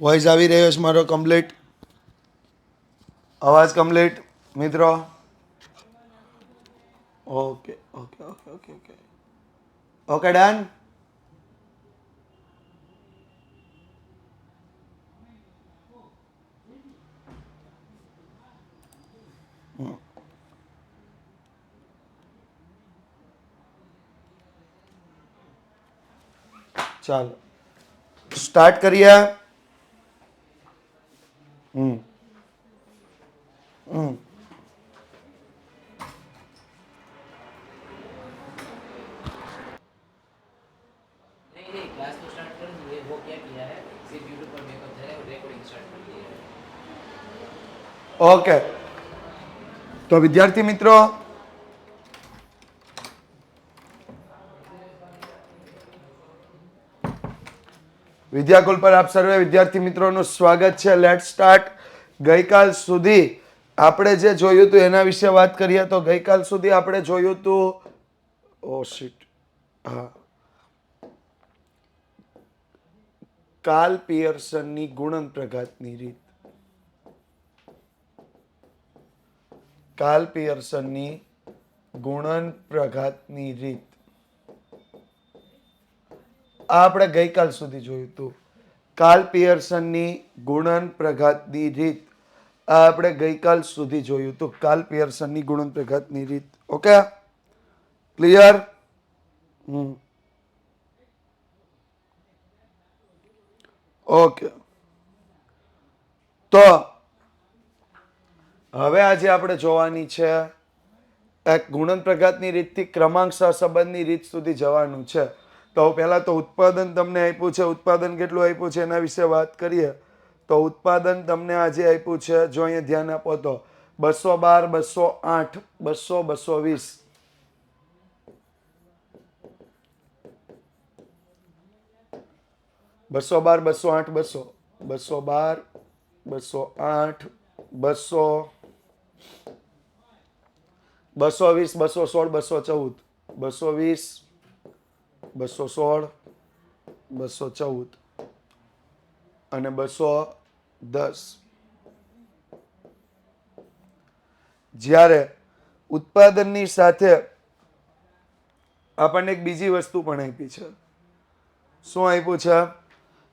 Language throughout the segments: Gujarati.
વોઇસ આવી રહ્યો છે મારો કમ્પ્લીટ? અવાજ કમ્પ્લીટ મિત્રો? Okay okay okay okay okay okay done. ચાલો સ્ટાર્ટ કરીએ. હમ હમ नहीं नहीं क्लास तो स्टार्ट कर दिए वो क्या किया है सिर्फ यूट्यूब पर मेकअप है और रिकॉर्डिंग स्टार्ट कर दी है ઓકે તો વિદ્યાર્થી મિત્રો, વિદ્યાકુલ પર આપ સર્વે વિદ્યાર્થી મિત્રોનું સ્વાગત છે. Late start. ગઈકાલ સુધી આપણે જે જોયું હતું એના વિશે વાત કરીએ તો ગઈકાલ સુધી આપણે જોયું હતું. ઓ શીટ. હા, કાલ પિયર્સનની ગુણન પ્રઘાતની રીત. કાલ પિયર્સનની ગુણન પ્રઘાતની રીત આ આપણે ગઈકાલ સુધી જોયું હતું. કાલ પિયર્સનની ગુણન પ્રઘાતની રીત આ આપણે ગઈકાલ સુધી જોયું હતું. કાલ પિયર્સનની ગુણન પ્રઘાતની રીત. Okay, clear? ઓકે, તો હવે આજે આપણે જોવાની છે એક ગુણન પ્રઘાતની રીતથી ક્રમાંક સહસંબંધની રીત સુધી જવાનું છે. તો પહેલા તો ઉત્પાદન તમને આપ્યું છે. ઉત્પાદન કેટલું આપ્યું છે એના વિશે વાત કરીએ. તો ઉત્પાદન તમને આજે આપ્યું છે, જો અહીંયા ધ્યાન આપો તો 212, 208, 200, 220. 212, 208, 200, 212, 208, 200, 220, 216, 214, 220, 216, 214 અને 210. જ્યારે ઉત્પાદનની સાથે આપણને એક બીજી વસ્તુ પણ આપી છે. શું આપ્યું છે?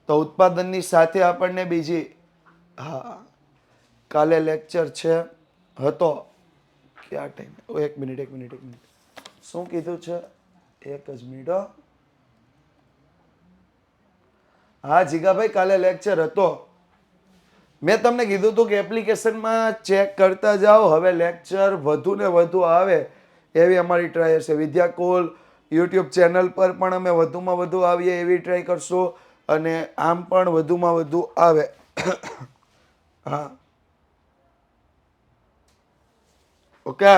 તો ઉત્પાદનની સાથે આપણને બીજી, હા, કાલે લેક્ચર છે હતો ક્યાં ટાઈમ? એક મિનિટ એક મિનિટ એક મિનિટ, શું કીધું છે? એક જ મિનિટ. હા જીગાભાઈ, કાલે લેક્ચર હતો. મેં તમને કીધું હતું કે એપ્લિકેશનમાં ચેક કરતા જાઓ. હવે લેક્ચર વધુ ને વધુ આવે એવી અમારી ટ્રાય હશે. વિદ્યાકુલ યુટ્યુબ ચેનલ પર પણ અમે વધુમાં વધુ આવીએ એવી ટ્રાય કરશું અને આમ પણ વધુમાં વધુ આવે. હા, ઓકે.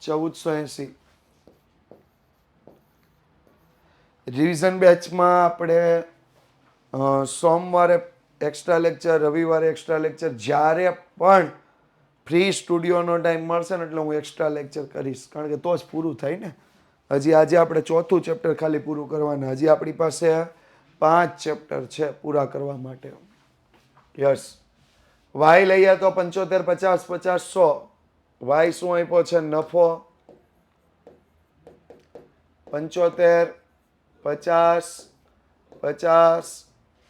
1480 રિવિઝન બેચમાં આપણે સોમવારે એક્સ્ટ્રા લેક્ચર, રવિવારે એક્સ્ટ્રા લેક્ચર, જ્યારે પણ ફ્રી સ્ટુડિયોનો ટાઈમ મળશે ને એટલે હું એક્સ્ટ્રા લેક્ચર કરીશ, કારણ કે તો જ પૂરું થાય ને. હજી આજે આપણે ચોથું ચેપ્ટર ખાલી પૂરું કરવાના. હજી આપણી પાસે 5 ચેપ્ટર છે પૂરા કરવા માટે. યસ. વાય લઈએ તો 75, 50, 50, 100. વાય શું આપ્યો છે? નફો. 75, 50, 50,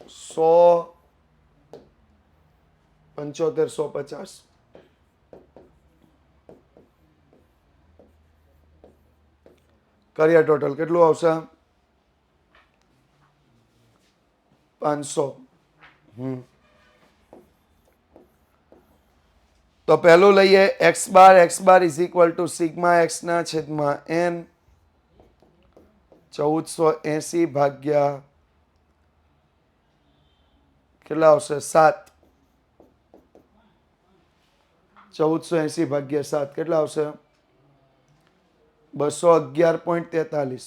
100, 75, 150. કરીએ ટોટલ કેટલું આવશે? 500. તો પહેલું લઈએ x bar. x bar is equal to sigma x ના છેદમાં n 1480 ભાગ્યા કેટલા આવશે? 7. 1480 ભાગ્યા 7 કેટલા આવશે? 211.43.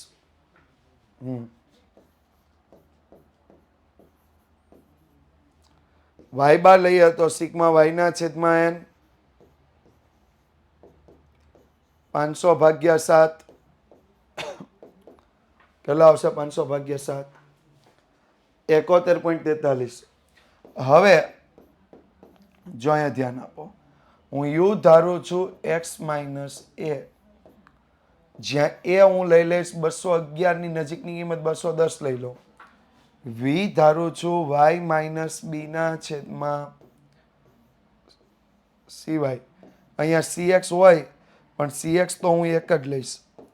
વાય બાર લઈએ તો સિગ્મા વાય ના છેદમાં n 500 ભાગ્યા 7 કેટલા આવશે? 500 ભાગ્યા 7, 71.43. હવે જો અહીંયા ધ્યાન આપો, હું યુ ધારું છું x માઇનસ એ, જ્યાં એ હું લઈ લઈશ 211 ની નજીકની કિંમત 210 લઈ લો. વી ધારું છું y માઇનસ બી ના છેદમાં cy. અહીંયા cx હોય પણ cx તો હું એક જ લઈશ.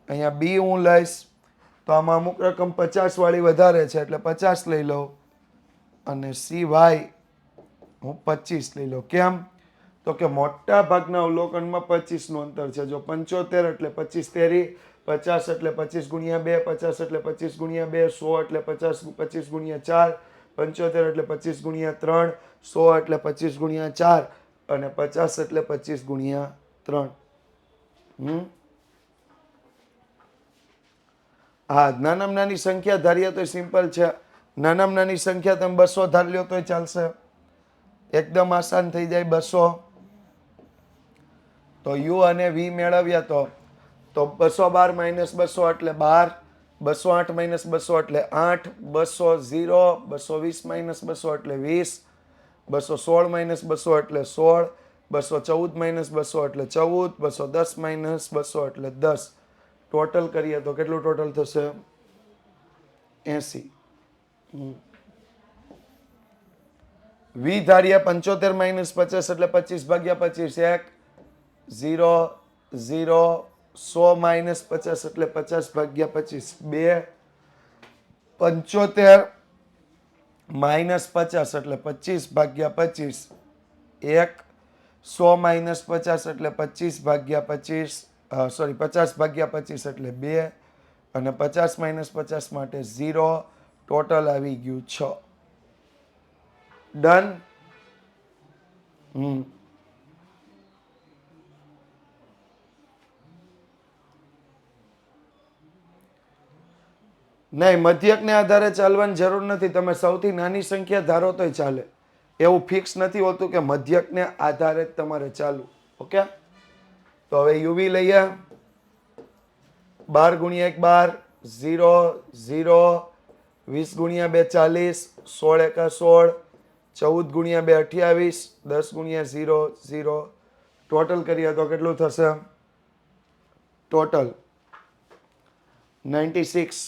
અહીંયા બી હું લઈશ તો આમાં અમુક રકમ 50 વાળી વધારે છે એટલે 50 લઈ લઉં, અને cy હું 25 લઈ લઉં. કેમ? તો કે મોટા ભાગના અવલોકનમાં 25 નું અંતર છે. જો 75 એટલે 25 તેરી, 50 એટલે 25 ગુણ્યા 2, 50 એટલે 25 ગુણ્યા 2, 100 એટલે 25 ગુણ્યા 4, 75 એટલે 25 ગુણ્યા 3, 100 એટલે 25 ગુણ્યા 4, અને 50 એટલે 25 ગુણ્યા 3. હા, નાનામાં નાની સંખ્યા ધારીએ તો સિમ્પલ છે. નાનામાં નાની સંખ્યા તમે 200 ધારી લ્યો તોય ચાલશે, એકદમ આસાન થઈ જાય. 200 તો યુ અને વી મેળવ્યા તો 212 માઇનસ 200 એટલે 12, 208 માઇનસ 200 એટલે 8, 200 0, 220 માઇનસ 200 એટલે 20, 216 માઇનસ 200 એટલે 16, 214 માઇનસ 200 એટલે 14, 210 માઇનસ 200 એટલે 10. ટોટલ કરીએ તો કેટલું ટોટલ થશે? 80. વી ધાર્યા 75 માઇનસ 50 એટલે 25 ભાગ્યા 25, 1, 0, 0, 100 માઇનસ 50 એટલે 50 ભાગ્યા 25, 2, 75 માઇનસ 50 એટલે 25 ભાગ્યા 25, 1, 100 માઇનસ 50 એટલે 25 ભાગ્યા 25, 50 ભાગ્યા 25 એટલે 2, અને 50 માઇનસ 50 માટે 0. ટોટલ આવી ગયું 6. ડન. નહીં, મધ્યકને આધારે ચાલવાની જરૂર નથી. તમે સૌથી નાની સંખ્યા ધારો તોય ચાલે. એવું ફિક્સ નથી હોતું કે મધ્યકને આધારે જ તમારે ચાલવું. ઓકે, તો હવે યુવી લઈએ. 12 ગુણ્યા 1 12, 0, 0, 20 ગુણ્યા 2 40, 16 એકા 16, 14 ગુણ્યા 2 28, 10 ગુણ્યા 0 0. ટોટલ કરીએ તો કેટલું થશે? ટોટલ 96.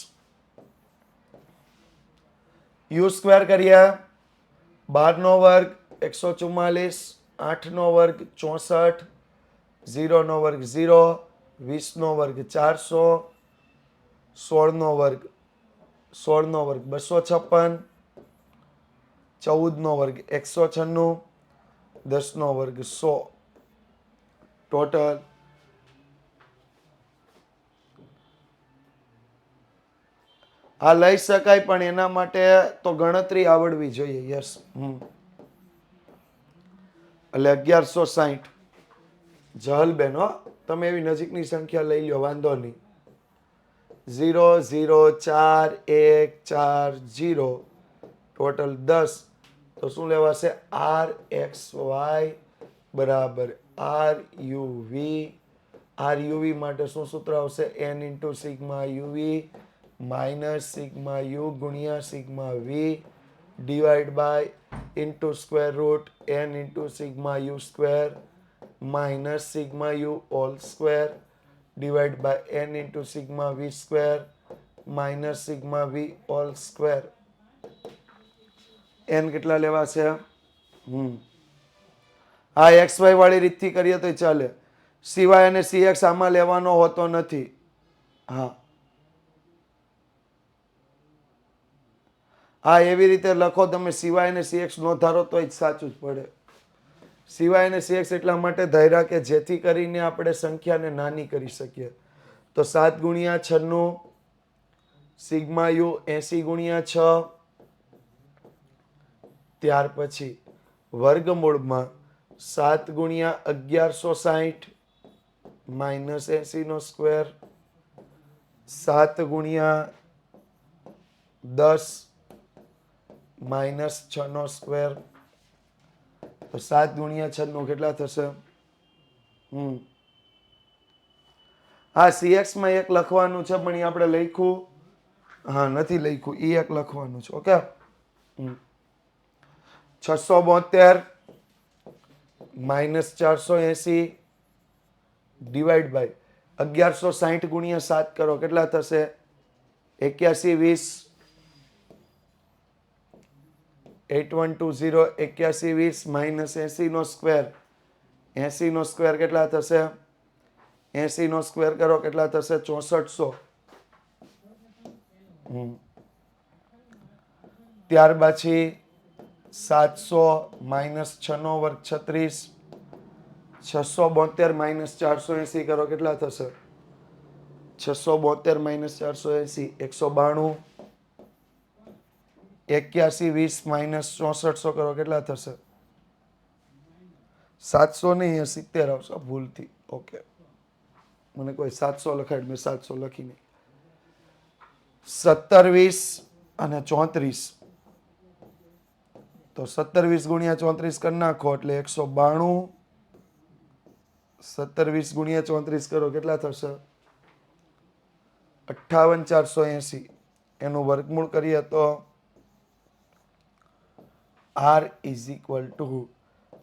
યુ સ્ક્વેર કરીએ. 12 નો વર્ગ 144, 8 નો વર્ગ 64, 0 નો વર્ગ 0, 20 નો વર્ગ 400, 16 નો વર્ગ 256, 14 નો વર્ગ 196, 10 નો વર્ગ 100. ટોટલ આ લઈ શકાય પણ એના માટે તો ગણતરી આવડવી જોઈએ. યસ. એટલે 1160. જહલબેન, હો, તમે એવી નજીકની સંખ્યા લઈ લ્યો, વાંધો નહીં. 0 0 4 1 4 0. ટોટલ 10. તો શું લેવાશે? આર એક્સ વાય બરાબર આર યુવી. આર યુવી માટે શું સૂત્ર આવશે? n into sigma UV minus sigma U ગુણ્યા sigma V divide by into square root n into sigma U square minus sigma U all square divide by n into sigma V square minus sigma V all square. n કેટલા લેવા છે? હા, એક્સ વાય વાળી રીતથી કરીએ તો ચાલે. સિવાય અને સીએક્સ આમાં લેવાનો હોતો નથી. હા, હા, એવી રીતે લખો તમે. સિવાય અને સીએક્સ નો ધારો તો જ સાચું જ પડે. સિવાય અને સીએક્સ એટલા માટે ધાર્યા કે જેથી કરીને આપણે સંખ્યાને નાની કરી શકીએ. તો 7 ગુણ્યા 96 સિગ્મા યુ 80 ગુણ્યા 6. ત્યાર પછી વર્ગમૂળમાં 7 ગુણ્યા 1160 માઇનસ 80 નો સ્ક્વેર, 7 ગુણ્યા 10 માઇનસ 6 નો સ્ક્વેર. તો 7 ગુણ્યા 6 નો કેટલા થશે? હા, સીએક્સ માં 1 લખવાનું છે પણ એ આપણે લખ્યું હા નથી લખ્યું, એ એક લખવાનું છે. ઓકે, 672 માઇનસ 480 ડિવાઈડ બાય 1160 ગુણ્યા 7 કરો, કેટલા થશે? 8120 8120 8120 માઇનસ 80 નો સ્ક્વેર, 80 નો સ્ક્વેર કેટલા થશે? 80 નો સ્ક્વેર કરો, કેટલા થશે? 6400. ત્યાર પછી 700 માઇનસ 6 નો વર્ગ 36, 672 માઇનસ 480 કરો, કેટલા થશે? 672 માઇનસ 480 192, 8120 માઇનસ 6400 કરો, કેટલા થશે? 700 નહીં, 70 આવશે ભૂલથી. ઓકે, મને કોઈ 700 લખાડ, મેં 700 લખી નહીં. 17 20 અને 34, તો 17 20 ગુણ્યા 34 કરી નાખો એટલે 192. 17 20 ગુણ્યા 34 કરો, કેટલા થશે? 58480. એનું વર્ગમૂળ કરીએ તો r ઇઝ ઇક્વલ ટુ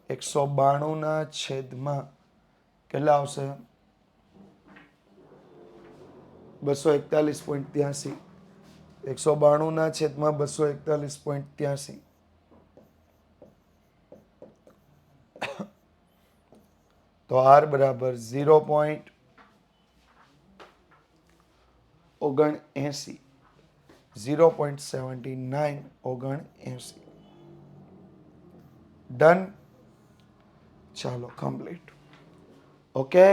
192 ના છેદમાં કેટલા આવશે? 241.83. 192 ના છેદમાં 241.83. તો r બરાબર 0.79, 0.7979. ડન. ચાલો કમ્પ્લીટ. Okay,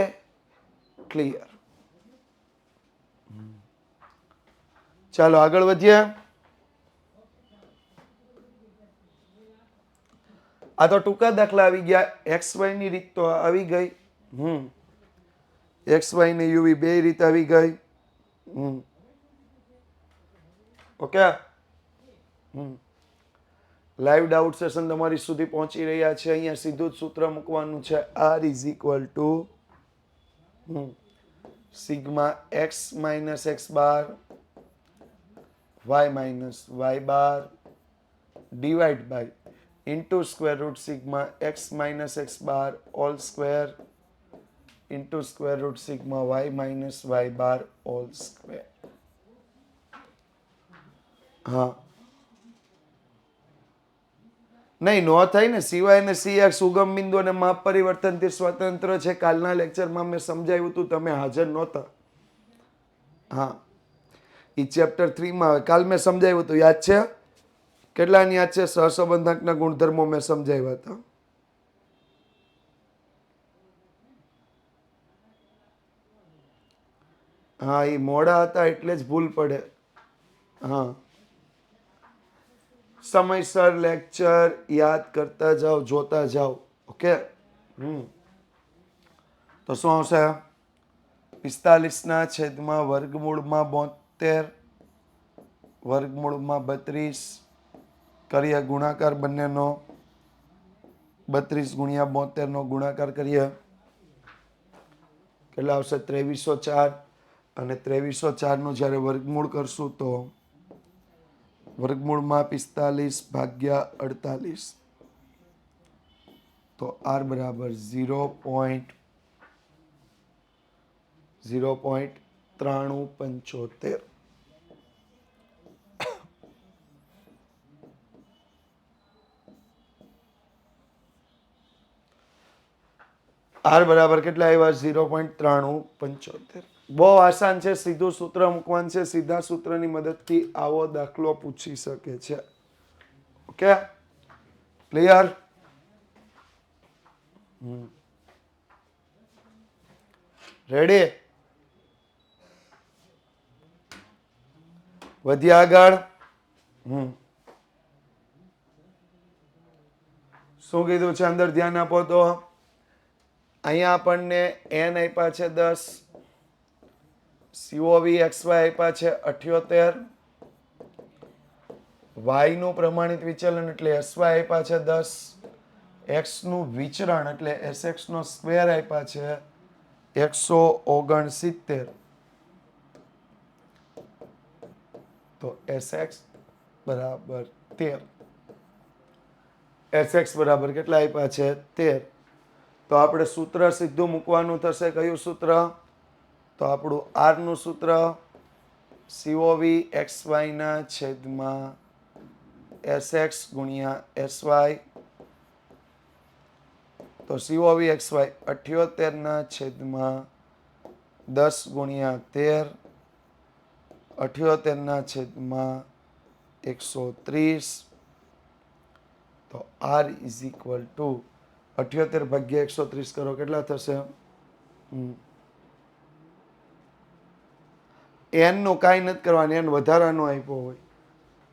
clear. ચાલો આગળ વધીએ. આ તો ટૂંકા દાખલા આવી ગયા. એક્સ વાય ની રીત તો આવી ગઈ. એક્સ વાય ને યુવી બે રીત આવી ગઈ. ઓકે, લાઈવ ડાઉટ સેશન તમારી સુધી પહોંચી રહ્યા છે. અહીંયા સીધું જ સૂત્ર મૂકવાનું છે. R is equal to sigma X minus X bar Y minus Y bar divide by into square root sigma X minus X bar all square into square root sigma Y minus Y bar all square. હા નહીં, નો થાય ને. સિવાય ને સી એક્સ ઉગમ બિંદુ અને માપ પરિવર્તનથી સ્વતંત્ર છે. કાલના લેક્ચરમાં મેં સમજાવ્યું હતું, તમે હાજર નહોતા. હા, એ ચેપ્ટર 3 માં આવે. કાલ મેં સમજાવ્યું હતું, યાદ છે? કેટલાની યાદ છે? સહસંબંધકના ગુણધર્મો મેં સમજાવ્યા હતા. હા, એ મોડા હતા એટલે જ ભૂલ પડે. હા, સમયસર લેક્ચર યાદ કરતા જાઓ, જોતા જાઓ. ઓકે, તો શું આવશે? 45 ના છેદમાં વર્ગમૂળમાં 72 વર્ગમૂળમાં 32 કરીએ ગુણાકાર બંનેનો. 32 ગુણ્યા 72 નો ગુણાકાર કરીએ, કેટલા આવશે? 2304. અને 2304 નું જ્યારે વર્ગમૂળ કરશું તો વર્ગમૂળમાં 45 ભાગ્યા 48, તો r બરાબર 0.9375. r બરાબર કેટલા આવ્યા? 0.9375. બહુ આસાન છે. સીધું સૂત્ર મૂકવાનું છે. સીધા સૂત્રની મદદથી આવો દાખલો પૂછી શકે છે. Okay, clear? રેડી? વધ્યા આગળ. શું કીધું છે અંદર? ધ્યાન આપો તો. અહીંયા આપણને n આપ્યા છે 10, COV XY આપ્યા છે 78, y નું પ્રમાણિત વિચલન એટલે SY આપ્યા છે 10, x નું વિચરણ એટલે SX નો સ્ક્વેર આપ્યા છે 169. તો Sx બરાબર 13. Sx બરાબર કેટલા આપ્યા છે 13. તો આપણે સૂત્ર સીધું મૂકવાનું થશે. કયું સૂત્ર? તો આપણું r નું સૂત્ર COV xy ના છેદમાં Sx ગુણ્યા sy. તો COV xy 78 ના છેદમાં 10 ગુણ્યા 13, 78 ના છેદમાં 130. તો r ઇઝ ઇક્વલ ટુ 78 ભાગ્યા 130 કરો કેટલા થશે? n નું કાંઈ નથી કરવાનું, n વધારાનો આપ્યો હોય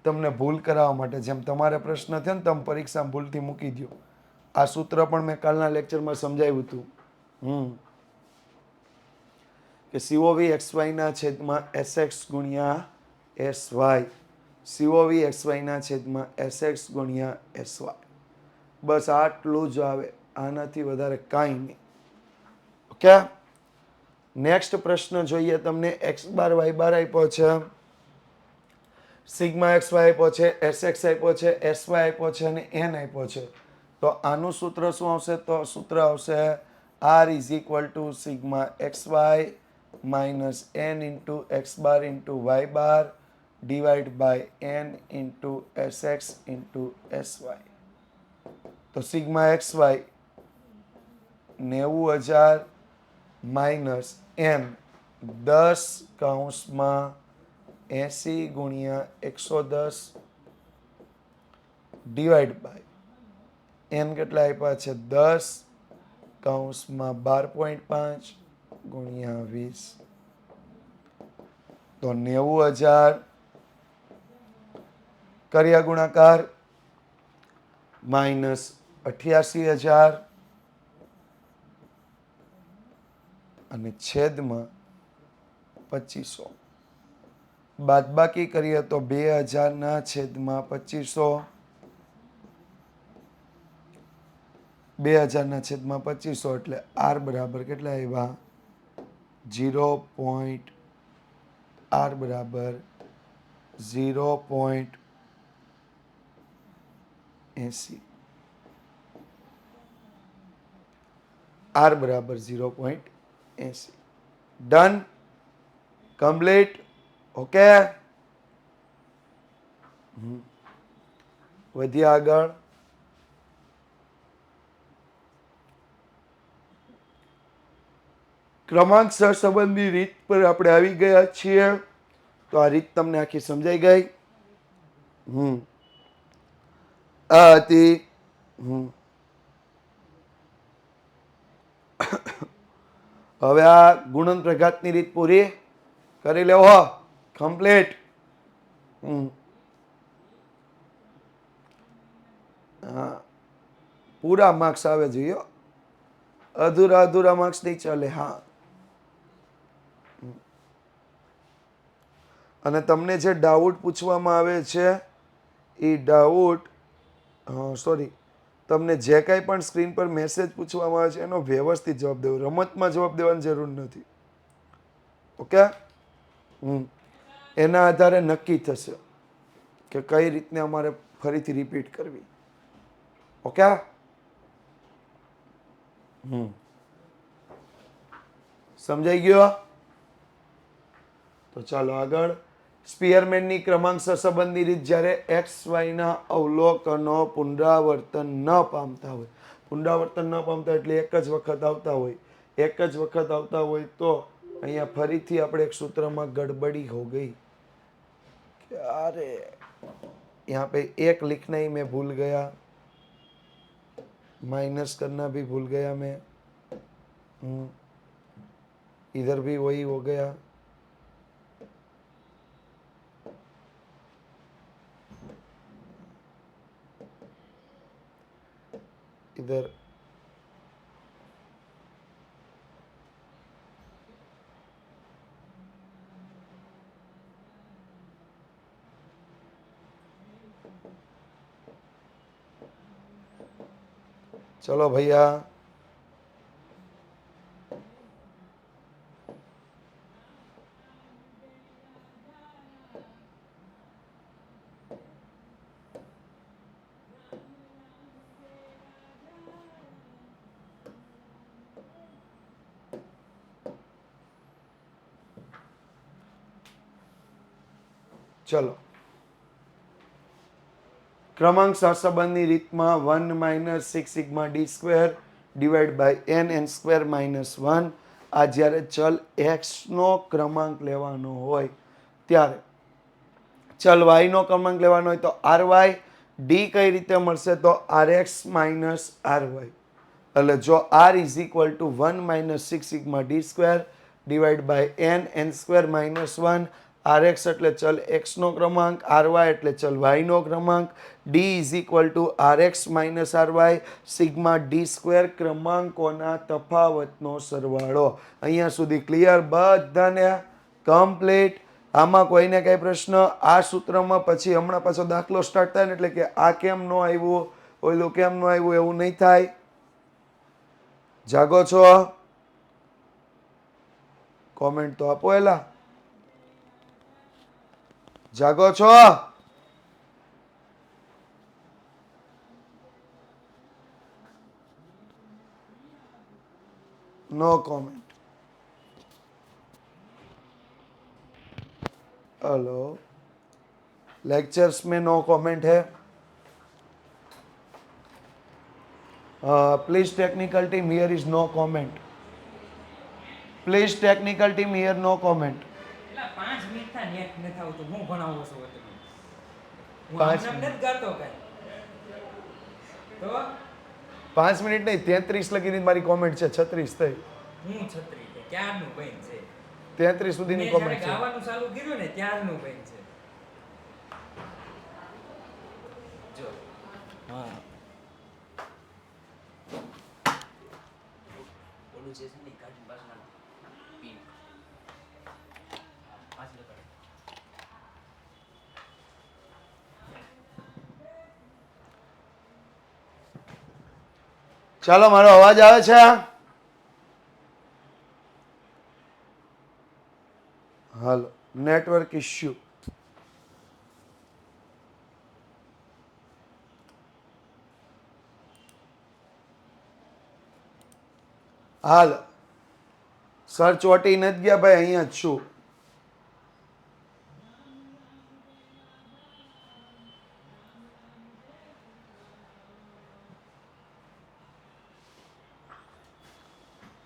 તમને ભૂલ કરાવવા માટે. જેમ તમારે પ્રશ્ન થયો ને તમે પરીક્ષામાં ભૂલથી મૂકી દો. આ સૂત્ર પણ મેં કાલના લેક્ચરમાં સમજાવ્યું હતું કે COV xy ના છેદમાં Sx ગુણ્યા sy. COV xy ના છેદમાં Sx ગુણ્યા sy. બસ આટલું જ આવે, આનાથી વધારે કાંઈ નહીં. ઓકે, નેક્સ્ટ પ્રશ્ન જોઈએ. તમને x બાર y બાર આપ્યો છે, સિગ્મા xy આપ્યો છે, Sx આપ્યો છે, sy આપ્યો છે અને n આપ્યો છે. તો આનું સૂત્ર શું આવશે? તો સૂત્ર આવશે r is equal to sigma xy minus n into x bar into y bar divide by n into Sx into sy. તો સિગ્મા xy 90,000 માઇનસ n 10 કૌંસમાં 80 ગુણ્યા 110 ડિવાઈડ બાય n કેટલા આપ્યા છે 10 કૌંસમાં 12.5 ગુણ્યા 20. તો 90,000 કર્યા ગુણાકાર માઇનસ 88,000 અને છેદમાં 2500. બાદબાકી કરીએ તો 2,000 ના છેદમાં 2500, 2,000 ના છેદમાં 2500 એટલે r બરાબર કેટલા આવ્યા? 0. r બરાબર 0.80. r બરાબર 0.80. Done, complete. ઓકે, વધ્યા આગળ. ક્રમાંક સહસંબંધની રીત પર આપણે આવી ગયા છીએ. તો આ રીત તમને આખી સમજાઈ ગઈ. આ હતી હવે આ ગુણન પ્રઘાતની રીત પૂરી કરી લેવો. કમ્પ્લીટ. હા, પૂરા માર્ક્સ આવે જોઈએ, અધૂરા અધૂરા માર્ક્સ નહીં ચાલે. હા, અને તમને જે ડાઉટ પૂછવામાં આવે છે એ ડાઉટ સોરી તમને જે કાંઈ પણ સ્ક્રીન પર મેસેજ પૂછવામાં આવે છે એનો વ્યવસ્થિત જવાબ દેવો. રમતમાં જવાબ દેવાની જરૂર નથી. ઓકે, એના આધારે નક્કી થશે કે કઈ રીતને અમારે ફરીથી રિપીટ કરવી. ઓકે, સમજાઈ ગયો? તો ચાલો આગળ. સ્પિયરમેનની ક્રમાંક સહસંબંધની રીત જ્યારે એક્સ વાયના અવલોકનો પુનરાવર્તન ન પામતા હોય. પુનરાવર્તન ન પામતા એટલે એક જ વખત આવતા હોય. એક જ વખત આવતા હોય તો અહીંયા ફરીથી આપણે એક સૂત્રમાં ગડબડી હો ગઈ. अरे यहाँ पे एक लिखना ही मैं भूल गया, माइनस करना भी भूल गया मैं. इधर भी वही हो गया. इधर चलो भैया, ચલો ક્રમાંક સહસંબંધની રીતમાં 1 minus 6 sigma D square divide by n square minus 1 આ જ્યારે ચલ x નો ક્રમાંક લેવાનો હોય ત્યારે ચલ y નો ક્રમાંક લેવાનો હોય તો ry ડી કઈ રીતે મળશે તો rx માઇનસ ry એટલે જો r is equal to 1 minus 6 sigma D square divide by n square minus 1 rx એટલે ચલ x નો ક્રમાંક ry એટલે ચલ y નો ક્રમાંક d is equal to rx minus ry sigma D square ક્રમાંકોના તફાવતનો સરવાળો. અહીંયા સુધી ક્લિયર બધાને કમ્પ્લીટ? આમાં કોઈને કઈ પ્રશ્ન? આ સૂત્રમાં પછી હમણાં પાછો દાખલો સ્ટાર્ટ થાય ને એટલે કે આ કેમ ન આવ્યું ઓલું કેમ ન આવ્યું એવું નહીં થાય. જાગો છો? કોમેન્ટ તો આપો એલા. જાગો છો? No comment. हेलो, लेक्चर्स में नो कमेंट है. Please technical team here is no comment. Please technical team here no comment. એટલે 5 મિનિટ થા નેટ ન થાવ તો હું ભણાવું છું તમે હું પાંચ આમ નથી કરતો કઈ તો 5 મિનિટ નહીં 33 લગીની મારી કોમેન્ટ છે 36 થઈ. હું છત્રી છે ક્યારનું બન છે 33 સુધીની મેં કોમેન્ટ જ્યારે છે. ગાવાનું ચાલુ કર્યું ને ત્યારનું બન છે જો હા ઓલું જે છે ને કાર્ટૂન પાછળ પિન પાછળ કરે ચાલો મારો અવાજ આવે છે? હાલો, નેટવર્ક ઇશ્યુ. હાલ સર ચોટી નથી ગયા ભાઈ, અહીંયા જ છું.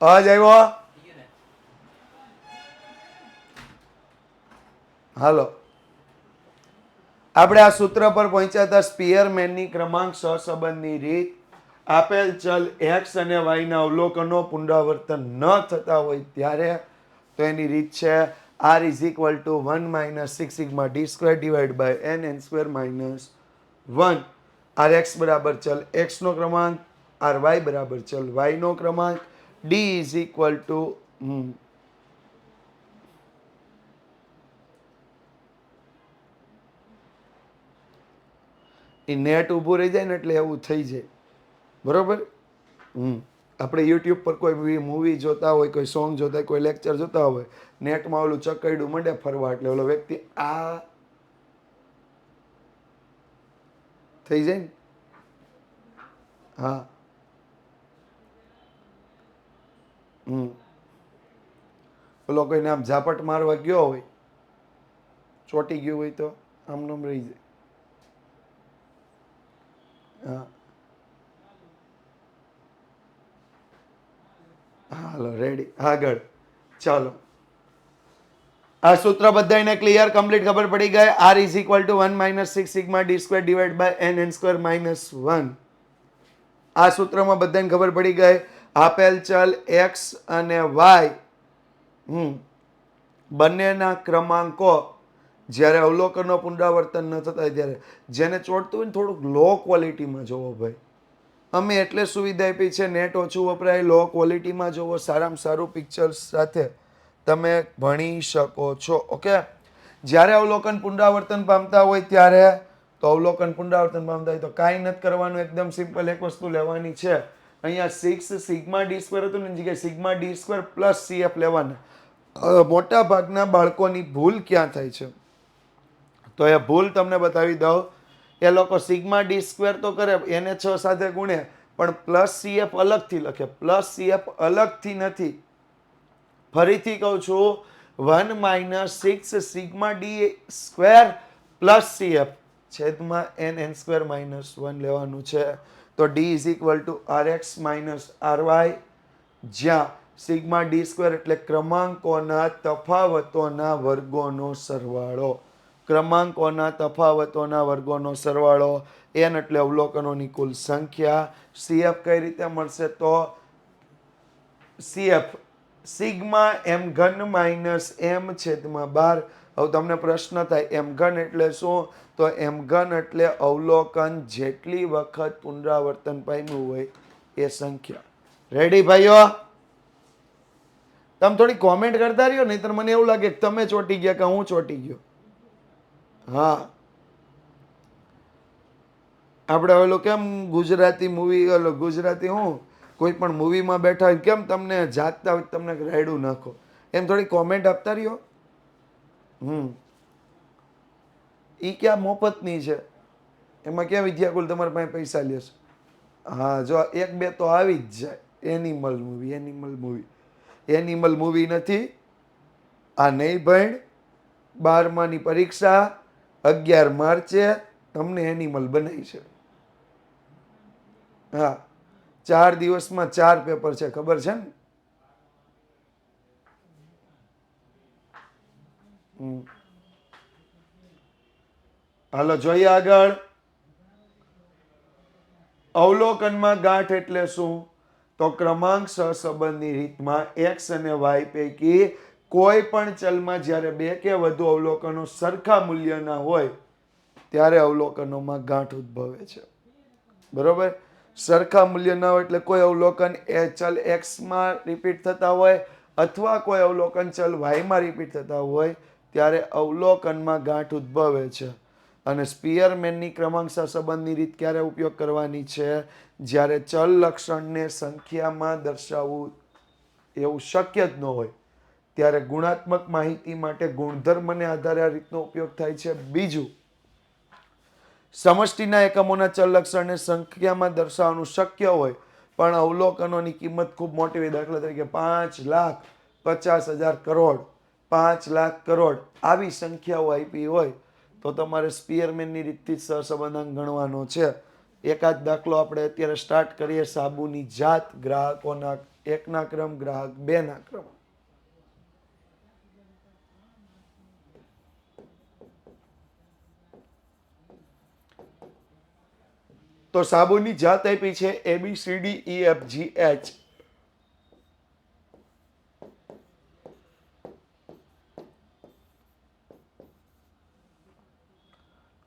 અવાજ આવ્યો? થઈ ગયું ને હાલો, આપણે આ સૂત્ર પર પહોંચ્યા હતા સ્પીયરમેનની ક્રમાંક સહસંબંધની રીત. આપેલ ચલ x અને y ના અવલોકનો પુનરાવર્તન ન થતા હોય ત્યારે તો એની રીત છે r is equal to 1 minus 6 sigma D square divide by n square minus 1. rx બરાબર ચલ x નો ક્રમાંક, ry બરાબર ચલ y નો ક્રમાંક, d is equal two A net ઊભું રહી જાય ને એટલે એવું થઈ જાય. બરોબર? આપણે યુટ્યુબ પર કોઈ મૂવી જોતા હોય, કોઈ સોંગ જોતા હોય, કોઈ લેક્ચર જોતા હોય, નેટમાં ઓલું ચકરડું મંડે ફરવા એટલે ઓલો વ્યક્તિ આ થઈ જાય ને. હા ઓલો કોઈને આમ ઝાપટ મારવા ગયો હોય, ચોટી ગયું હોય તો આમ નામ રહી જાય. હા હાલો રેડી, આગળ ચાલો. આ સૂત્ર બધાને ક્લિયર કમ્પ્લીટ ખબર પડી ગઈ? r is equal to 1 minus 6 sigma D square divide by n square minus 1. આ સૂત્રમાં બધાને ખબર પડી ગઈ? આપેલ ચલ x અને y બંનેના ક્રમાંકો જ્યારે અવલોકનો પુનરાવર્તન ન થતા હોય ત્યારે જેને ચોટતું હોય ને થોડુંક લો ક્વોલિટીમાં જોવો ભાઈ. અમે એટલે સુવિધા આપી છે, નેટ ઓછું વપરાય, લો ક્વોલિટીમાં જોવો, સારામાં સારું પિક્ચર્સ સાથે તમે ભણી શકો છો. ઓકે, જ્યારે અવલોકન પુનરાવર્તન પામતા હોય ત્યારે તો અવલોકન પુનરાવર્તન પામતા હોય તો કાંઈ નથી કરવાનું, એકદમ સિમ્પલ એક વસ્તુ લેવાની છે. અહીંયા 6 સિગ્મા ડી સ્ક્વેર હતું ને એની જગ્યાએ sigma D square plus CF લેવાના. મોટા ભાગના બાળકોની ભૂલ ક્યાં થાય છે તો એ ભૂલ તમને બતાવી દઉં. એ લોકો સિગ્મા ડી સ્ક્વેર તો કરે, એને 6 સાથે ગુણે, પણ પ્લસ CF અલગથી લખે. પ્લસ CF અલગથી નથી, ફરીથી કહું છું, 1 minus 6 sigma D square plus CF છેદમાં n સ્ક્વેર માઇનસ 1 લેવાનું છે. તો D is equal to RX minus RY, જ્યાં સિગ્મા ડી સ્ક્વેર એટલે ક્રમાંકોના તફાવતોના વર્ગોનો સરવાળો. ક્રમાંકોના તફાવતોના વર્ગોનો સરવાળો. n એટલે અવલોકનોની કુલ સંખ્યા. CF કઈ રીતે મળશે? તો CF સિગ્મા m ઘન માઇનસ m છેદમાં 12. હવે તમને પ્રશ્ન થાય m ઘન એટલે શું? તો m ઘન એટલે અવલોકન જેટલી વખત પુનરાવર્તન પામ્યું હોય એ સંખ્યા. રેડી ભાઈઓ? તમે થોડી કોમેન્ટ કરતા રહ્યો, નહીતર મને એવું લાગે કે તમે ચોટી ગયા કે હું ચોટી ગયો. હા, આપણે ઓલો કેમ ગુજરાતી મૂવી, ઓલો ગુજરાતી હું કોઈ પણ મૂવીમાં બેઠા હોય કેમ તમને જાગતા હોય તમને રાયડું નાખો, એમ થોડી કોમેન્ટ આપતા રહ્યો. ઈ ક્યાં મોફતની છે? એમાં ક્યાં વિદ્યાકુલ તમારા પાસે પૈસા લેશે? હા, જો એક બે તો આવી જ જાય. Animal movie, animal movie, animal movie નથી આ. નહીં ભણ 12માની પરીક્ષા 11 માર્ચે તમને એનિમલ બનાવી છે. હા, 4 દિવસમાં 4 પેપર છે, ખબર છે ને? હાલો જોઈએ આગળ. અવલોકનમાં ગાંઠ એટલે શું? તો ક્રમાંક સહસંબંધની રીતમાં x અને y પૈકી કોઈ પણ ચલમાં જ્યારે બે કે વધુ અવલોકનો સરખા મૂલ્યના હોય ત્યારે અવલોકનોમાં ગાંઠ ઉદ્ભવે છે. બરોબર? સરખા મૂલ્ય ના હોય એટલે કોઈ અવલોકન એ ચલ x માં રિપીટ થતા હોય અથવા કોઈ અવલોકન ચલ y માં રિપીટ થતા હોય ત્યારે અવલોકનમાં ગાંઠ ઉદ્ભવે છે. અને સ્પીયરમેનની ક્રમાંક સહસંબંધની રીત ક્યારે ઉપયોગ કરવાની છે? જ્યારે ચલ લક્ષણને સંખ્યામાં દર્શાવવું એવું શક્ય જ ન હોય ત્યારે ગુણાત્મક માહિતી માટે ગુણધર્મને આધારે આ રીતનો ઉપયોગ થાય છે. બીજું, સમષ્ટિના એકમોના ચલ લક્ષણને સંખ્યામાં દર્શાવવાનું શક્ય હોય પણ અવલોકનોની કિંમત ખૂબ મોટી હોય, દાખલા તરીકે 5,50,000 કરોડ, 5 લાખ કરોડ આવી સંખ્યાઓ આપી હોય તો તમારે સ્પીયરમેનની રીતથી સહસંબંધાંક ગણવાનો છે. એકાદ દાખલો આપણે અત્યારે સ્ટાર્ટ કરીએ. સાબુની જાત, ગ્રાહકોના 1 ના ક્રમ, ગ્રાહક 2 ના ક્રમ. તો સાબુની જાત આપી છે ABCDEFGH.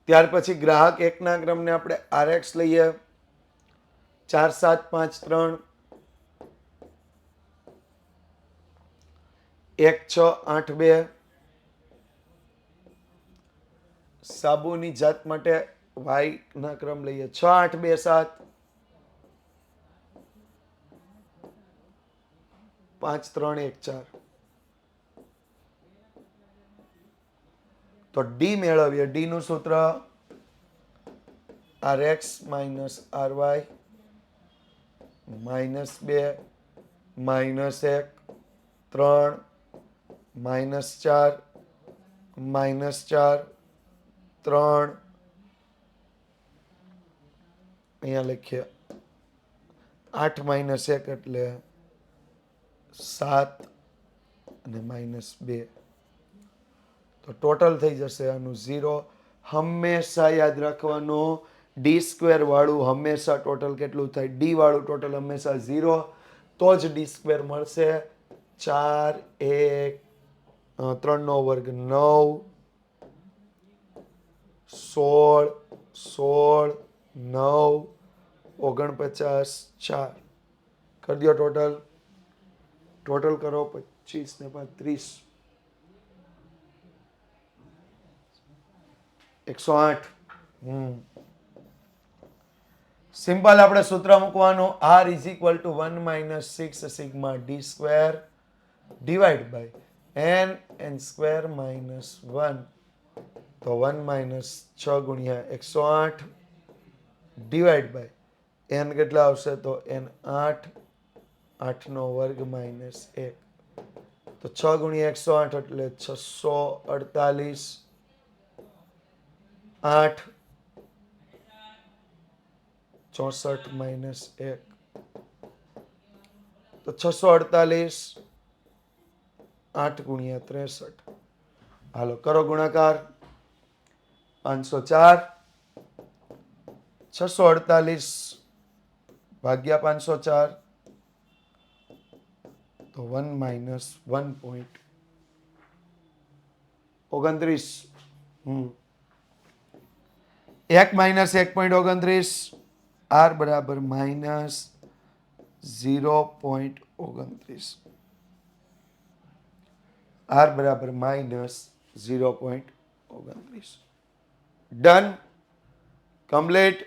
ત્યાર પછી ગ્રાહક 1 ના ક્રમને આપણે RX લઈએ 4753 1682. સાબુની જાત માટે Y ના ક્રમ લઈએ 6827 5314. તો D મેળવીએ. D નું સૂત્ર RX માઇનસ RY -2 -1 3 -4 -4 3. અહીંયા લખીએ 8 - 1 એટલે 7 અને -2. તો ટોટલ થઈ જશે આનું 0. હંમેશા યાદ રાખવાનું ડી સ્ક્વેર વાળું હંમેશા ટોટલ કેટલું થાય? ડી વાળું ટોટલ હંમેશા 0. તો જ ડી સ્ક્વેર મળશે. 4 1 3 નો વર્ગ 9 16 16 9 49 4. કરી દો ટોટલ. ટોટલ કરો 25 ને 5 30. 108. સિમ્પલ આપણે સૂત્ર મૂકવાનું R is equal to 1 - 6 sigma D square divide by n square -1. તો 1 - 6 ગુણ્યા 108 ડિવાઈડ બાય n કેટલા આવશે? તો n 8 8 નો વર્ગ -1. તો 6 ગુણ્યા 108 એટલે 648. 8 64 માઇનસ 1 તો 648 8 ગુણ્યા 63 હાલો કરો ગુણાકાર 504 648 ભાગ્યા 504 તો 1 માઇનસ 1.29 1 માઇનસ 1.29 આર બરાબર માઇનસ 0.29 આર બરાબર માઇનસ 0.29 ડન કમ્પ્લીટ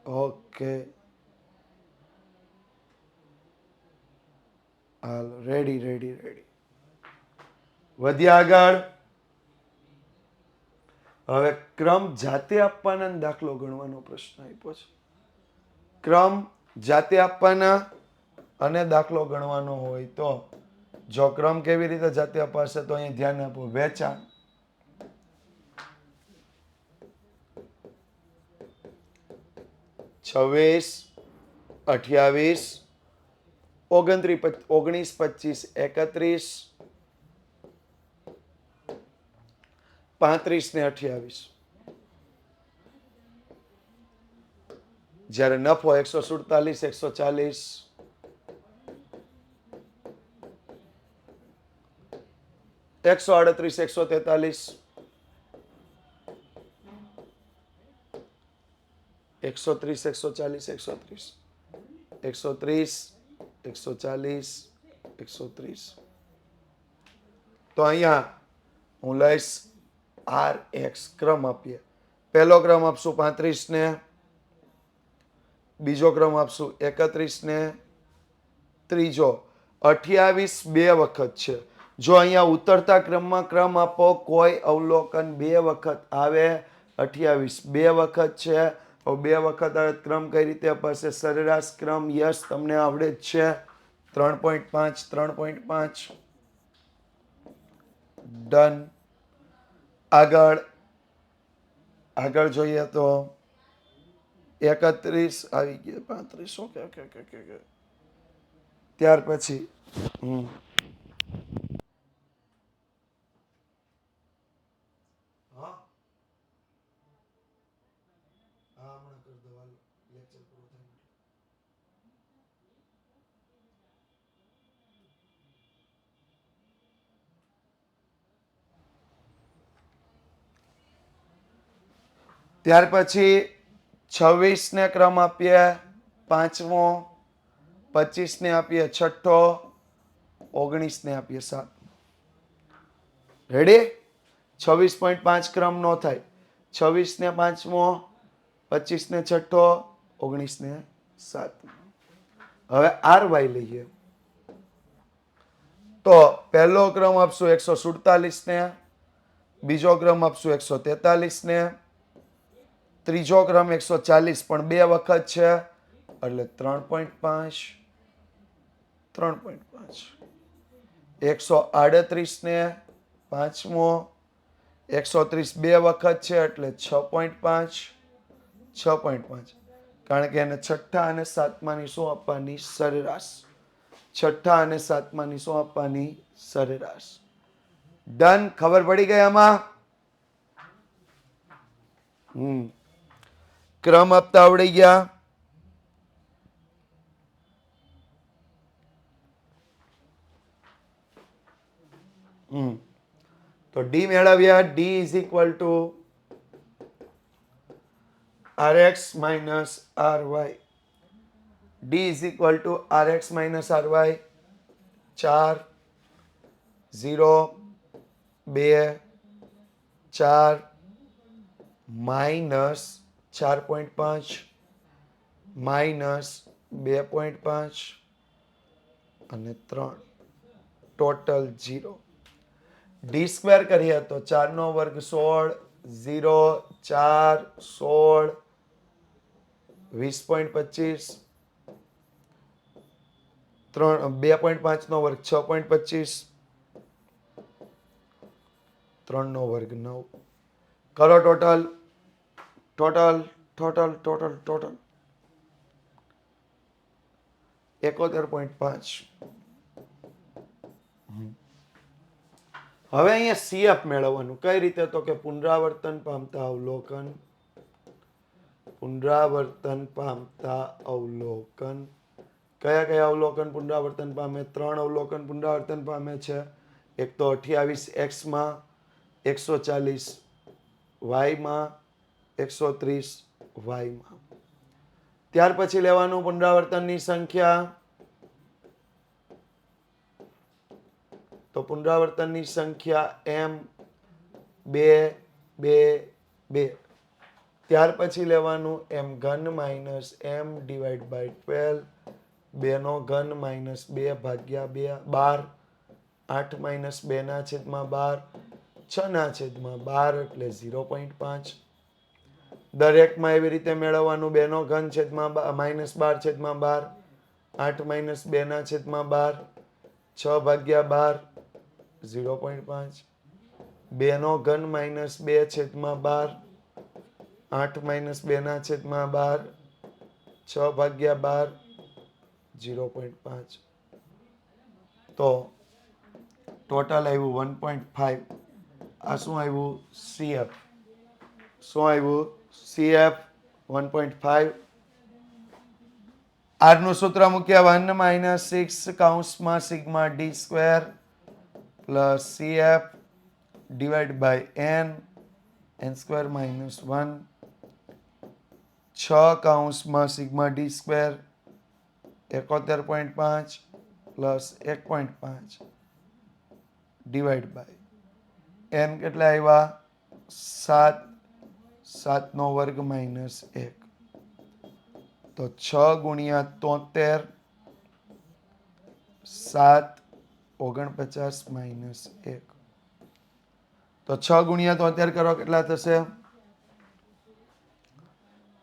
ઓકે હાલો રેડી રેડી રેડી વધ્યા આગળ હવે ક્રમ જાતે આપવાના અને દાખલો ગણવાનો પ્રશ્ન આપ્યો છે ક્રમ જાતે આપવાના અને દાખલો ગણવાનો હોય તો જો ક્રમ કેવી રીતે જાતે અપાશે તો અહીં ધ્યાન આપો વેચાણ 26 28 29 25 31 35 ને 28 જ્યારે નફો 147 140 138 143 130 140 130 130 140 130 તો અહીંયા હું લઈશ આર એક્સ ક્રમ આપીએ પહેલો ક્રમ આપશું 35 ને બીજો ક્રમ આપશું 31 ને ત્રીજો 28 બે વખત છે જો અહીંયા ઉતરતા ક્રમમાં ક્રમ આપો કોઈ અવલોકન બે વખત આવે 28 બે વખત છે બે વખત આવે ક્રમ કઈ રીતે અપાશે સરેરાશ ક્રમ યસ તમને આવડે જ છે 3.5 3.5 ડન આગળ આગળ જોઈએ તો 31 આવી ગયા 35 ઓકે ઓકે ઓકે ઓકે ત્યાર પછી ત્યાર પછી 26 ને ક્રમ આપીએ પાંચમો 25 ને આપીએ છઠ્ઠો 19 ને આપીએ સાત રેડી 26.5 ક્રમ નો થાય 26 ને પાંચમો 25 ને છઠ્ઠો 19 ને સાત હવે આર વાય લઈએ તો પહેલો ક્રમ આપશું 147 ને બીજો ક્રમ આપશું 143 ને ત્રીજો ક્રમ 140 પણ બે વખત છે એટલે 3.5 3.5 138 ને પાંચમો 130 બે વખત છે એટલે 6.5 6.5 કારણ કે એને છઠ્ઠા અને સાતમાની શું આપવાની સરેરાશ છઠ્ઠા અને સાતમાની શું આપવાની સરેરાશ ડન ખબર પડી ગઈ આમાં ક્રમ આપતા આવડી ગયા તો ડી મેળવ્યા D is equal to rx minus ry d is equal to rx minus ry 4 0 2 4 minus 4.5 minus 2.5 અને 3 ટોટલ 0 ડી સ્ક્વેર કરીએ તો 4 નો વર્ગ 16 0 4 16 20.25 2.5 નો વર્ગ 6.25, 3 નો વર્ગ 9. કરો total total total total total 71.5. હવે અહીંયા CF મેળવવાનું કઈ રીતે તો કે પુનરાવર્તન પામતા અવલોકન કયા કયા અવલોકન પુનરાવર્તન પામે 3 અવલોકન પુનરાવર્તન પામે છે. એક તો 28x માં 140 y માં 130 y માં. ત્યાર પછી લેવાનું પુનરાવર્તનની સંખ્યા તો પુનરાવર્તનની સંખ્યા m 2 2 2. ત્યાર પછી લેવાનું m ઘન માઇનસ m ડિવાઈડ બાય 12 2 નો ઘન માઇનસ 2 ભાગ્યા 2 12 8 માઇનસ 2 ના છેદમાં 12 6 ના છેદમાં 12 એટલે 0.5. દરેકમાં એવી રીતે મેળવવાનું 2 નો ઘન છેદમાં માઇનસ 12 છેદમાં 12 8 માઇનસ 2 ના છેદમાં 12 6 ભાગ્યા 12 0.5. 2 નો ઘન માઇનસ 2 છેદમાં 12 8 માઇનસ 2 ના છેદમાં 12 6 ભાગ્યા 12 0.5. તો ટોટલ આવ્યું 1.5. આ શું આવ્યું CF. શું આવ્યું CF 1.5. R નું સૂત્ર મૂક્યા 1 માઇનસ 6 કૌંસમાં sigma d square plus CF divide by n square minus 1 6 કૌંસમાં sigma d square 71.5 plus 1.5 divide by n કેટલા આવ્યા 7 7 નો વર્ગ માઇનસ 1. તો 6 ગુણ્યા 73 7 49 માઇનસ 1. તો 6 ગુણ્યા 73 કરો કેટલા થશે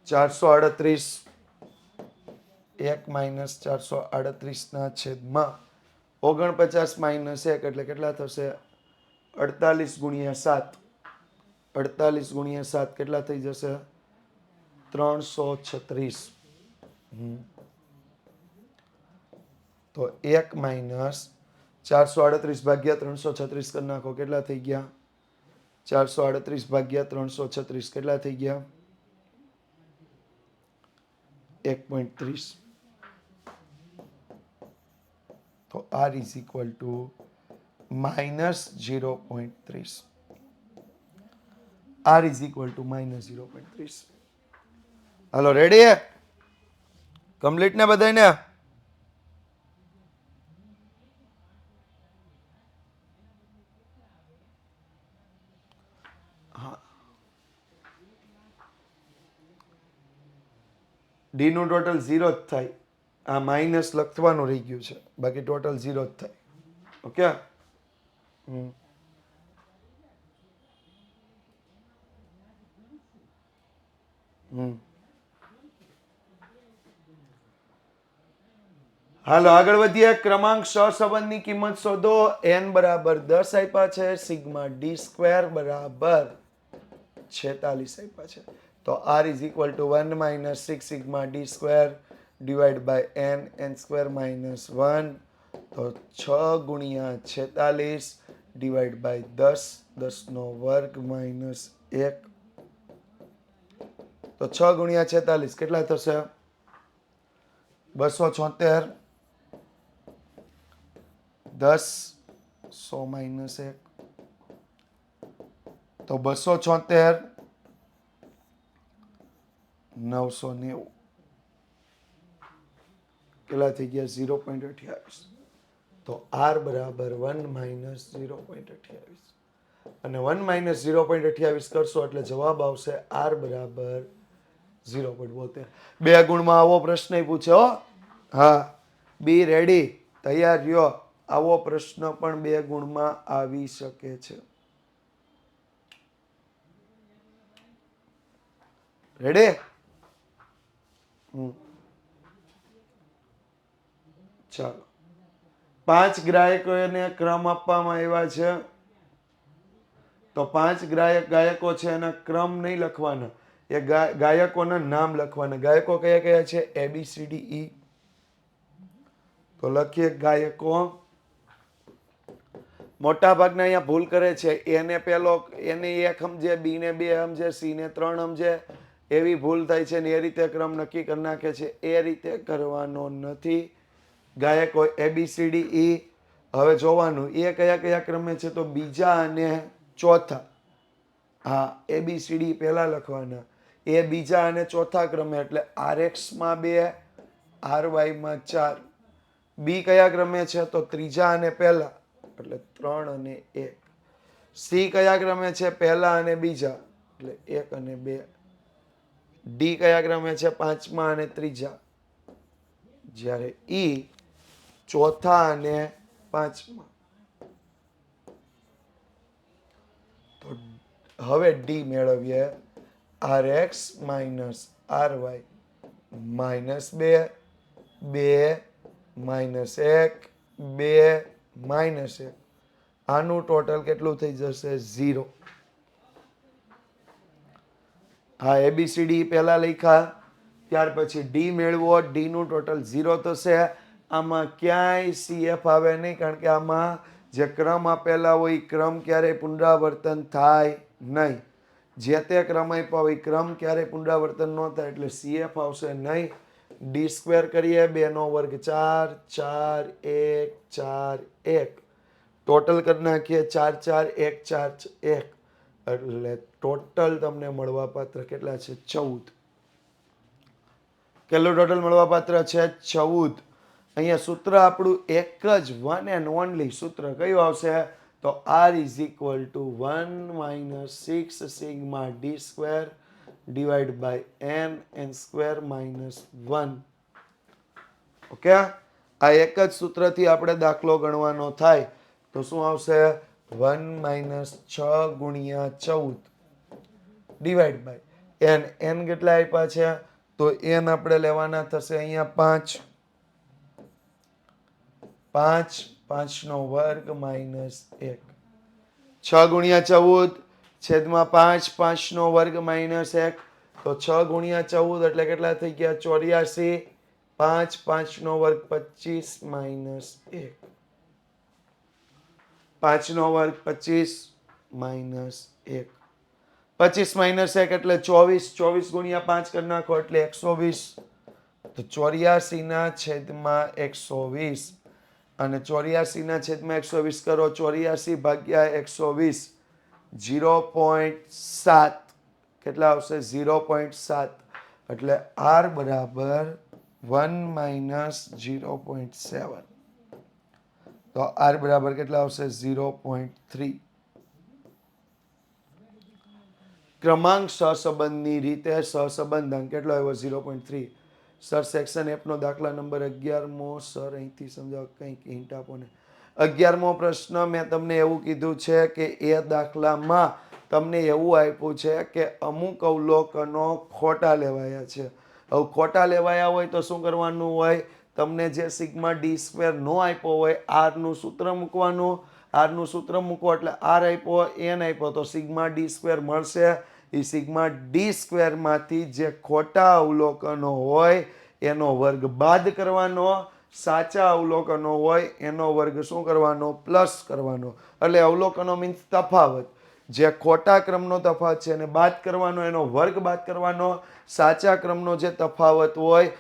438. 1 માઇનસ 438 ના છેદમાં 49 માઇનસ 1 એટલે કેટલા થશે 48 ગુણ્યા 7. 48 ગુણ્યા 7 કેટલા થઈ જશે 336. તો 1 માઇનસ 438 ભાગ્યા 336 કરી નાખો કેટલા થઈ ગયા 438 ભાગ્યા 336 કેટલા થઈ ગયા 1.30. તો R is equal to minus 0.30. R is equal to minus 0.30. Hello ready complete ને બધાને ડી નું ટોટલ 0 જ થાય. આ માઇનસ લખવાનું રહી ગયું છે બાકી ટોટલ 0 જ થાય. ઓકે હાલો આગળ વધીએ. ક્રમાંક સહસંબંધની કિંમત શોધો. n બરાબર 10 આપ્યા છે. સિગ્મા ડી સ્ક્વેર બરાબર 46 આપ્યા છે. તો R is equal to 1 minus 6 sigma d square divided by n square minus 1. તો 6 ગુણ્યા 46 divided by 10 10 નો વર્ગ minus 1. તો 6 ગુણ્યા 46 કેટલા થશે 276. 10 100 minus 1. તો 276 990 કેટલા થઈ ગયા 0.28. તો R બરાબર 1 માઇનસ 0.28 અને 1 માઇનસ 0.28 કરશો એટલે જવાબ આવશે R બરાબર 0.72. 2 ગુણમાં આવો પ્રશ્ન પૂછ્યો. હા બી રેડી તૈયાર રહ્યો. આવો પ્રશ્ન પણ 2 ગુણમાં આવી શકે છે. રેડી ચાલો 5 ગાયકોને ક્રમ આપવામાં આવ્યા છે. તો 5 ગાયકો છે એના ક્રમ નહીં લખવાના, એ ગાયકોના નામ લખવાના. ગાયકો કયા કયા છે? ABCDE. તો લખીએ ગાયકો. મોટા ભાગના અહીંયા ભૂલ કરે છે. એને પેલો, એને 1 સમજે, બી ને 2 સમજે, સી ને 3 સમજે, એવી ભૂલ થાય છે ને એ રીતે ક્રમ નક્કી કરી નાખે છે. એ રીતે કરવાનો નથી. ગાયકો ABCDE. હવે જોવાનું એ કયા કયા ક્રમે છે, તો બીજા અને ચોથા. હા, ABCD પહેલા લખવાના. એ બીજા અને ચોથા ક્રમે, એટલે RX માં 2, RY માં 4. બી કયા ક્રમે છે, તો ત્રીજા અને પહેલા, એટલે 3 અને 1. સી કયા ક્રમે છે, પહેલા અને બીજા, એટલે 1 અને 2. ડી કયા ક્રમે છે, પાંચમા અને ત્રીજા, જ્યારે ઈ ચોથા અને પાંચમા. તો હવે ડી મેળવીએ. RX minus RY minus 2, 2 minus 1, 2 minus 1. આનું ટોટલ કેટલું થઈ જશે? 0. હા, ABCD પહેલા લખ્યા, ત્યાર પછી ડી મેળવો. ડી નું ટોટલ 0 થશે. આમાં ક્યાંય CF આવે નહીં, કારણ કે આમાં જે ક્રમ આપેલા હોય એ ક્રમ ક્યારેય પુનરાવર્તન થાય નહીં. જે તે ક્રમ આપ્યા હોય ક્રમ ક્યારેય પુનરાવર્તન ન થાય, એટલે CF આવશે નહીં. ડી સ્ક્વેર કરીએ, 2 નો વર્ગ 4, 4 1 4 1. ટોટલ કરી નાખીએ, 4 4 1 4 1, એટલે ટોટલ તમને મળવાપાત્ર કેટલા છે? 14. કેટલું ટોટલ મળવાપાત્ર છે? 14. અહીંયા સૂત્ર આપણું એક જ, વન એન્ડ ઓનલી સૂત્ર કયું આવશે? તો R is equal to 1 minus 6 sigma D square divide by n square minus 1. Okay, આ એક જ સૂત્રથી આપણે દાખલો ગણવાનો થાય. તો શું આવશે? 1 માઇનસ 6 ગુણ્યા 14 ડિવાઈડ બાય n. n કેટલા આપ્યા છે? તો n આપણે લેવાના થશે અહીંયા 5. 5, 5 નો વર્ગ માઇનસ 1. 6 ગુણ્યા 14 છેદમાં 5, 5 નો વર્ગ માઇનસ 1. તો 6 ગુણ્યા 14 એટલે કેટલા થઈ ગયા? 84. 5, 5 નો વર્ગ 25 માઇનસ 1. 5 નો વર્ગ 25 માઇનસ 1. 25 માઇનસ 1 એટલે 24. 24 ગુણ્યા 5 કરી નાખો એટલે 120. તો 84 ના છેદમાં 120. અને 84 ના છેદમાં 120 કરો, 84 ભાગ્યા 120, 0.7. કેટલા આવશે? 0.7. એટલે R બરાબર 1 માઇનસ 0.7. તો R બરાબર કેટલા આવશે? 0.3. ક્રમાંક સહસંબંધની રીતે સહસંબંધાંક કેટલો આવ્યો? 0.3. સર સેક્શન F નો દાખલા નંબર 11મો. સર અહીંથી સમજાવો, કંઈક હિન્ટ આપો ને. 11મો પ્રશ્ન મેં તમને એવું કીધું છે કે એ દાખલામાં તમને એવું આપ્યું છે કે અમુક અવલોકનો ખોટા લેવાયા છે. હવે ખોટા લેવાયા હોય તો શું કરવાનું હોય? તમને જે સિગ્મા ડી સ્ક્વેર નો આપ્યો હોય, R નું સૂત્ર મૂકવાનું. R નું સૂત્ર મૂકો એટલે R આપ્યો, n આપ્યો, તો સિગ્મા ડી સ્ક્વેર મળશે. એ સિગ્મા ડી સ્ક્વેરમાંથી જે ખોટા અવલોકનો હોય એનો વર્ગ બાદ કરવાનો, સાચા અવલોકનો હોય એનો વર્ગ શું કરવાનો? પ્લસ કરવાનો. એટલે અવલોકનો મીન્સ તફાવત. જે ખોટા ક્રમનો તફાવત છે એને બાદ કરવાનો, એનો વર્ગ બાદ કરવાનો. સાચા ક્રમનો જે તફાવત હોય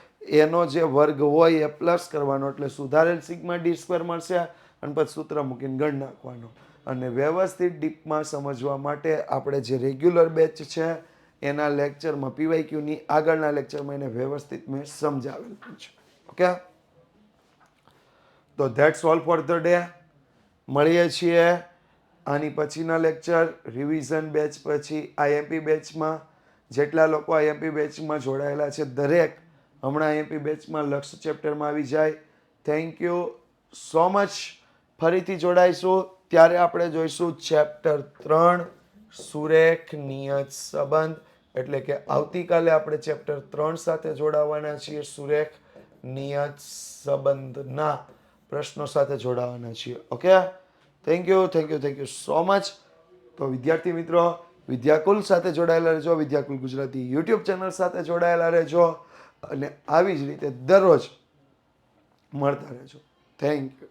એનો જે વર્ગ હોય એ પ્લસ કરવાનો. એટલે સુધારેલ સિગ્મા ડી સ્ક્વેર મળશે અને પછી સૂત્ર મૂકીને ગણ નાખવાનો. અને વ્યવસ્થિત ડીપમાં સમજવા માટે આપણે જે રેગ્યુલર બેચ છે એના લેક્ચરમાં PYQ ની આગળના લેક્ચરમાં એને વ્યવસ્થિત મેં સમજાવેલું છે. ઓકે, તો that's all for the day. મળીએ છીએ આની પછીના લેક્ચર રિવિઝન બેચ પછી IMP બેચમાં. જેટલા લોકો IMP બેચમાં જોડાયેલા છે દરેક હમણાં IMP બેચમાં લક્ષ્ય ચેપ્ટરમાં આવી જાય. Thank you so much. ફરીથી જોડાઈશું ત્યારે આપણે જોઈશું ચેપ્ટર 3 સુરેખ નિયત સંબંધ. એટલે કે આવતીકાલે આપણે ચેપ્ટર 3 સાથે જોડાવાના છીએ સુરેખ નિયત સંબંધના પ્રશ્નો સાથે જોડાવાના છીએ. Okay, thank you so much. તો વિદ્યાર્થી મિત્રો, વિદ્યાકુલ સાથે જોડાયેલા રહેજો, વિદ્યાકુલ ગુજરાતી યુટ્યુબ ચેનલ સાથે જોડાયેલા રહેજો અને આવી જ રીતે દરરોજ મળતા રહેજો. Thank you.